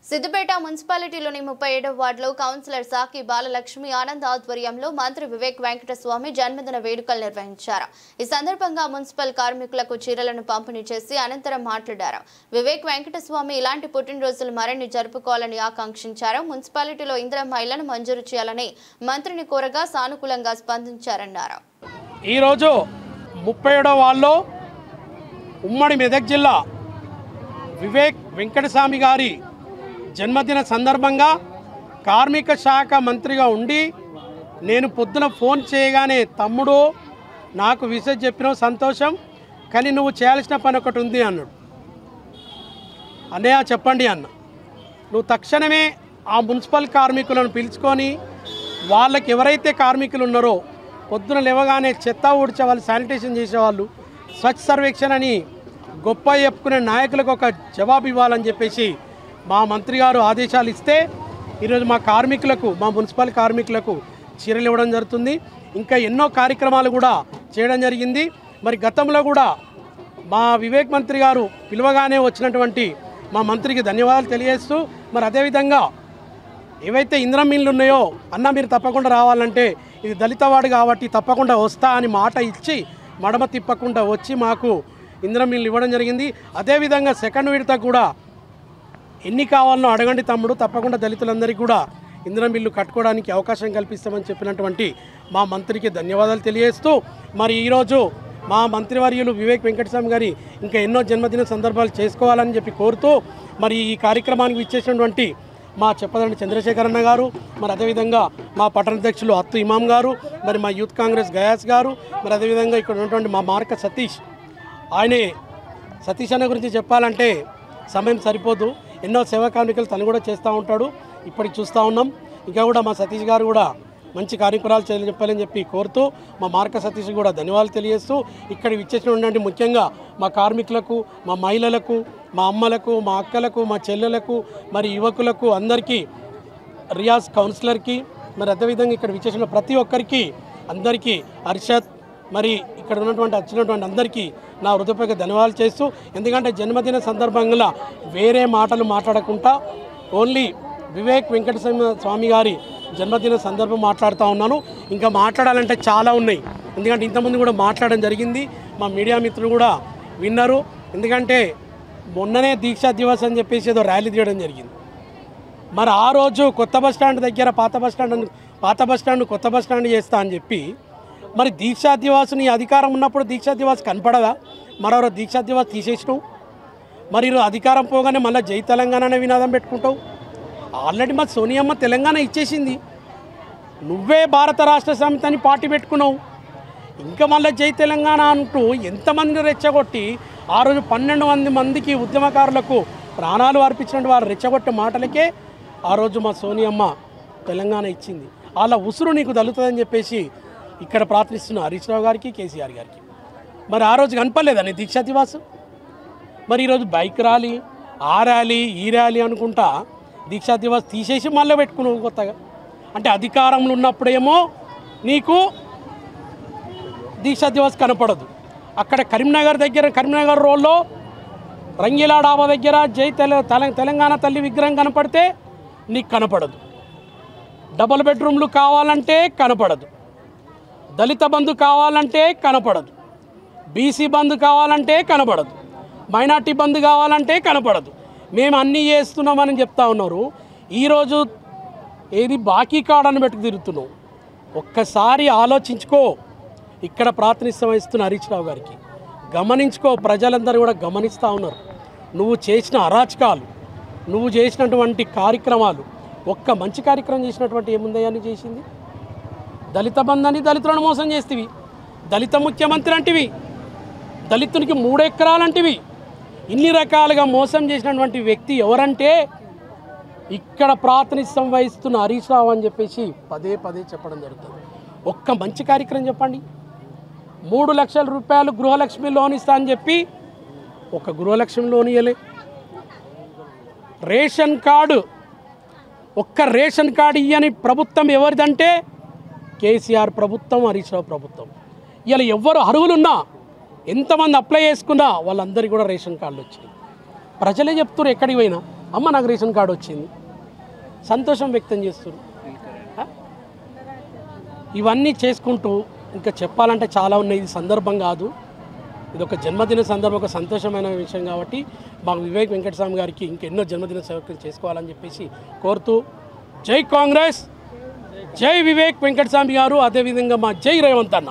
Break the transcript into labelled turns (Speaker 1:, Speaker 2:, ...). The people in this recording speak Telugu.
Speaker 1: సిద్దిపేట మున్సిపాలిటీలోని 37వ వార్డులో కౌన్సిలర్ సాకి బాలలక్ష్మి ఆనంద్ ఆధ్వర్యంలో మంత్రి వివేక్ వెంకటస్వామి జన్మదిన వేడుకలు నిర్వహించారు. ఈ సందర్భంగా మున్సిపల్ కార్మికులకు చీరలను పంపిణీ చేసి అనంతరం మాట్లాడారు. వివేక్ వెంకటస్వామి ఇలాంటి పుట్టినరోజులు మరిన్ని జరుపుకోవాలని ఆకాంక్షించారు. మున్సిపాలిటీలో ఇందిరమ్మ ఇళ్లను మంజూరు చేయాలని మంత్రిని కోరగా సానుకూలంగా స్పందించారన్నారు.
Speaker 2: ఈ రోజు 37వ వార్డులో ఉమ్మడి మెదక్ జిల్లా వివేక్ వెంకటస్వామి గారి జన్మదిన సందర్భంగా కార్మిక శాఖ మంత్రిగా ఉండి నేను పొద్దున ఫోన్ చేయగానే తమ్ముడు నాకు విషయం చెప్పినావు సంతోషం, కానీ నువ్వు చేయాల్సిన పని ఒకటి ఉంది అన్నాడు. అన్నయ్య చెప్పండి అన్న, నువ్వు తక్షణమే ఆ మున్సిపల్ కార్మికులను పిలుచుకొని వాళ్ళకి ఎవరైతే కార్మికులు ఉన్నారో పొద్దున లేవగానే చెత్త ఊడ్చే వాళ్ళు, శానిటేషన్ చేసేవాళ్ళు, స్వచ్ఛ సర్వేక్షణ అని గొప్ప చెప్పుకునే నాయకులకు ఒక జవాబు ఇవ్వాలని చెప్పేసి మా మంత్రి గారు ఆదేశాలు ఇస్తే ఈరోజు మా కార్మికులకు, మా మున్సిపల్ కార్మికులకు చీరలు ఇవ్వడం జరుగుతుంది. ఇంకా ఎన్నో కార్యక్రమాలు కూడా చేయడం జరిగింది. మరి గతంలో కూడా మా వివేక్ మంత్రి గారు పిలవగానే వచ్చినటువంటి మా మంత్రికి ధన్యవాదాలు తెలియజేస్తూ, మరి అదేవిధంగా ఏవైతే ఇందిరమ్మ ఇళ్ళు ఉన్నాయో అన్న మీరు తప్పకుండా రావాలంటే ఇది దళిత వాడు కాబట్టి తప్పకుండా వస్తా అని మాట ఇచ్చి మడమ తిప్పకుండా వచ్చి మాకు ఇందిరమ్మ ఇళ్ళు ఇవ్వడం జరిగింది. అదేవిధంగా సెకండ్ విడత కూడా ఎన్ని కావాలనో అడగండి తమ్ముడు, తప్పకుండా దళితులందరికీ కూడా ఇందిరమ్మ ఇళ్ళు కట్టుకోవడానికి అవకాశం కల్పిస్తామని చెప్పినటువంటి మా మంత్రికి ధన్యవాదాలు తెలియజేస్తూ, మరి ఈరోజు మా మంత్రివర్యులు వివేక్ వెంకటస్వామి గారి ఇంకా ఎన్నో జన్మదిన సందర్భాలు చేసుకోవాలని చెప్పి కోరుతూ, మరి ఈ కార్యక్రమానికి ఇచ్చేసినటువంటి మా చెప్పదండి చంద్రశేఖర్ అన్న గారు, మరి అదేవిధంగా మా పట్టణాధ్యక్షులు అత్తు ఇమాం గారు, మరి మా యూత్ కాంగ్రెస్ గయాస్ గారు, మరి అదేవిధంగా ఇక్కడ ఉన్నటువంటి మా మార్క సతీష్, ఆయనే సతీష్ అన్న గురించి చెప్పాలంటే సమయం సరిపోదు, ఎన్నో సేవా కార్మికులు తను కూడా చేస్తూ ఉంటాడు. ఇప్పటికి చూస్తూ ఉన్నాం. ఇంకా కూడా మా సతీష్ గారు కూడా మంచి కార్యక్రమాలు చెప్పాలని చెప్పి కోరుతూ మా మార్క సతీష్ కూడా ధన్యవాదాలు తెలియజేస్తూ, ఇక్కడ ఇచ్చేసినటువంటి ముఖ్యంగా మా కార్మికులకు, మా మహిళలకు, మా అమ్మలకు, మా అక్కలకు, మా చెల్లెలకు, మరి యువకులకు అందరికీ, రియాజ్ కౌన్సిలర్కి, మరి అదేవిధంగా ఇక్కడ ఇచ్చేసిన ప్రతి ఒక్కరికి అందరికీ, అర్షద్, మరి ఇక్కడ వచ్చినటువంటి అందరికీ నా హృదయపూర్వక ధన్యవాదాలు చేస్తూ, ఎందుకంటే జన్మదిన సందర్భంగా వేరే మాటలు మాట్లాడకుండా ఓన్లీ వివేక్ వెంకటస్వామి గారి జన్మదిన సందర్భం మాట్లాడుతూ ఉన్నాను. ఇంకా మాట్లాడాలంటే చాలా ఉన్నాయి, ఎందుకంటే ఇంతకుముందు కూడా మాట్లాడడం జరిగింది. మా మీడియా మిత్రులు కూడా విన్నారు. ఎందుకంటే మొన్ననే దీక్షా దివస్ అని చెప్పేసి ఏదో ర్యాలీ తీయడం జరిగింది. మరి ఆ రోజు కొత్త బస్టాండ్ దగ్గర పాత బస్టాండ్ కొత్త బస్టాండ్ చేస్తా అని చెప్పి, మరి దీక్షా దివాస్ని అధికారం ఉన్నప్పుడు దీక్షా దివాస్ కనపడదా? మరో దీక్షా దివాస్ తీసేసినావు. మరి అధికారం పోగానే మళ్ళీ జై తెలంగాణ అనే వినాదం పెట్టుకుంటావు. ఆల్రెడీ మా సోనియమ్మ తెలంగాణ ఇచ్చేసింది, నువ్వే భారత రాష్ట్ర సమితి అని పార్టీ పెట్టుకున్నావు. ఇంకా మళ్ళీ జై తెలంగాణ అంటూ ఎంతమందిని రెచ్చగొట్టి ఆ రోజు 12 మందికి ఉద్యమకారులకు ప్రాణాలు అర్పించిన వారు రెచ్చగొట్టే మాటలకే ఆ రోజు మా సోనియమ్మ తెలంగాణ ఇచ్చింది. అలా ఉసురు నీకు తగులుతుందని చెప్పేసి ఇక్కడ ప్రార్థిస్తున్న హరీష్ రావు గారికి, కేసీఆర్ గారికి. మరి ఆ రోజు కనపడలేదని దీక్షా దివాస్. మరి ఈరోజు బైక్ ర్యాలీ, ఆ ర్యాలీ, ఈ ర్యాలీ అనుకుంటా దీక్షా దివాస్ తీసేసి మళ్ళీ పెట్టుకున్నావు కొత్తగా. అంటే అధికారంలో ఉన్నప్పుడేమో నీకు దీక్షా దివాస్ కనపడదు. అక్కడ కరీంనగర్ రోడ్లో రంగీలా డాబా దగ్గర జై తెలంగాణ తల్లి విగ్రహం కనపడితే నీకు కనపడదు. డబుల్ బెడ్రూమ్లు కావాలంటే కనపడదు. దళిత బంధు కావాలంటే కనపడదు. బీసీ బంధు కావాలంటే కనపడదు. మైనార్టీ బంధు కావాలంటే కనపడదు. మేము అన్నీ చేస్తున్నామని చెప్తా ఉన్నారు. ఈరోజు ఏది బాకీ కాడని పెట్టుకు తిరుగుతున్నావు. ఒక్కసారి ఆలోచించుకో. ఇక్కడ ప్రాతినిధ్యం వహిస్తున్న హరీష్ రావు గారికి గమనించుకో. ప్రజలందరూ కూడా గమనిస్తూ ఉన్నారు. నువ్వు చేసిన అరాచకాలు, నువ్వు చేసినటువంటి కార్యక్రమాలు, ఒక్క మంచి కార్యక్రమం చేసినటువంటి ఏముందయ్యా నువ్వు చేసింది? దళిత బంధాన్ని దళితులను మోసం చేస్తేవి, దళిత ముఖ్యమంత్రి అంటివి, దళితునికి 3 ఎకరాలు అంటివి. ఇన్ని రకాలుగా మోసం చేసినటువంటి వ్యక్తి ఎవరంటే ఇక్కడ ప్రాతినిధ్యం వహిస్తున్న హరీష్ రావు అని చెప్పేసి పదే చెప్పడం జరుగుతుంది. ఒక్క మంచి కార్యక్రమం చెప్పండి. 3 లక్షల రూపాయలు గృహలక్ష్మి లోన్ ఇస్తా అని చెప్పి ఒక గృహలక్ష్మి లోన్ ఇవ్వలే. రేషన్ కార్డు, ఒక్క రేషన్ కార్డు ఇవ్వని ప్రభుత్వం ఎవరిదంటే కేసీఆర్ ప్రభుత్వం, హరీష్ రావు ప్రభుత్వం. ఇలా ఎవరు అర్హులున్నా, ఎంతమంది అప్లై చేసుకున్నా వాళ్ళందరికీ కూడా రేషన్ కార్డులు వచ్చినాయి. ప్రజలే చెప్తున్నారు ఎక్కడికి పోయినా. అమ్మ నాకు రేషన్ కార్డు వచ్చింది, సంతోషం వ్యక్తం చేస్తారు. ఇవన్నీ చేసుకుంటూ ఇంకా చెప్పాలంటే చాలా ఉన్నాయి. ఇది సందర్భం కాదు, ఇది ఒక జన్మదిన సందర్భం, ఒక సంతోషమైన విషయం కాబట్టి మా వివేక్ వెంకటస్వామి గారికి ఇంకెన్నో జన్మదిన సేవకులు చేసుకోవాలని చెప్పేసి కోరుతూ, జై కాంగ్రెస్, జై వివేక్ వెంకటస్వామి గారు, అదేవిధంగా మా జై రేవంత్ అన్న.